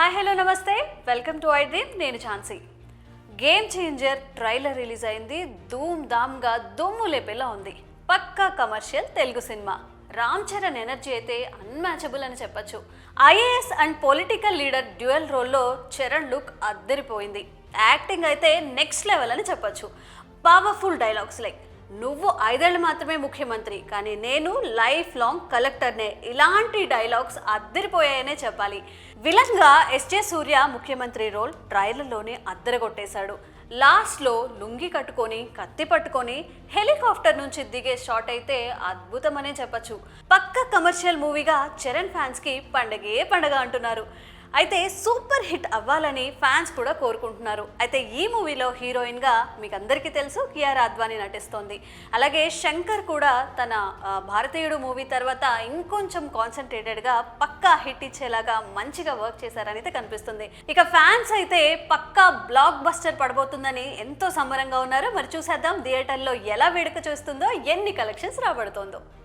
Hi hello నమస్తే welcome to iDream నేను Jhansi. Game changer trailer release అయింది. ధూమ్ ధామ్గా దుమ్ము లేపేలా ఉంది. పక్కా commercial Telugu cinema. Ram Charan energy అయితే అన్మ్యాచబుల్ అని చెప్పొచ్చు. IAS and political leader dual రోల్లో చరణ్ లుక్ అద్దరిపోయింది. యాక్టింగ్ అయితే నెక్స్ట్ లెవెల్ అని చెప్పొచ్చు. పవర్ఫుల్ డైలాగ్స్ లైక్ నువ్వు 5 ఏళ్ళు మాత్రమే ముఖ్యమంత్రి కానీ నేను లైఫ్ లాంగ్ కలెక్టర్నే, ఇలాంటి డైలాగ్స్ అద్దరిపోయాయనే చెప్పాలి. విలన్గా ఎస్జే సూర్య ముఖ్యమంత్రి రోల్ ట్రైలర్లోనే అద్దరగొట్టేశాడు. లాస్ట్లో లుంగి కట్టుకొని కత్తి పట్టుకొని హెలికాప్టర్ నుంచి దిగే షాట్ అయితే అద్భుతమనే చెప్పచ్చు. పక్క కమర్షియల్ మూవీగా చరణ్ ఫ్యాన్స్కి పండగే పండగ అంటున్నారు. అయితే సూపర్ హిట్ అవ్వాలని ఫ్యాన్స్ కూడా కోరుకుంటున్నారు. అయితే ఈ మూవీలో హీరోయిన్గా మీకు అందరికీ తెలుసు కియారా అద్వానీ నటిస్తోంది. అలాగే శంకర్ కూడా తన భారతీయుడు మూవీ తర్వాత ఇంకొంచెం కాన్సన్ట్రేటెడ్గా పక్కా హిట్ ఇచ్చేలాగా మంచిగా వర్క్ చేశారని అయితే కనిపిస్తుంది. ఇక ఫ్యాన్స్ అయితే పక్కా బ్లాక్ బస్టర్ పడబోతుందని ఎంతో సంబరంగా ఉన్నారు. మరి చూసేద్దాం థియేటర్లో ఎలా వేడుక చేస్తుందో, ఎన్ని కలెక్షన్స్ రాబడుతోందో.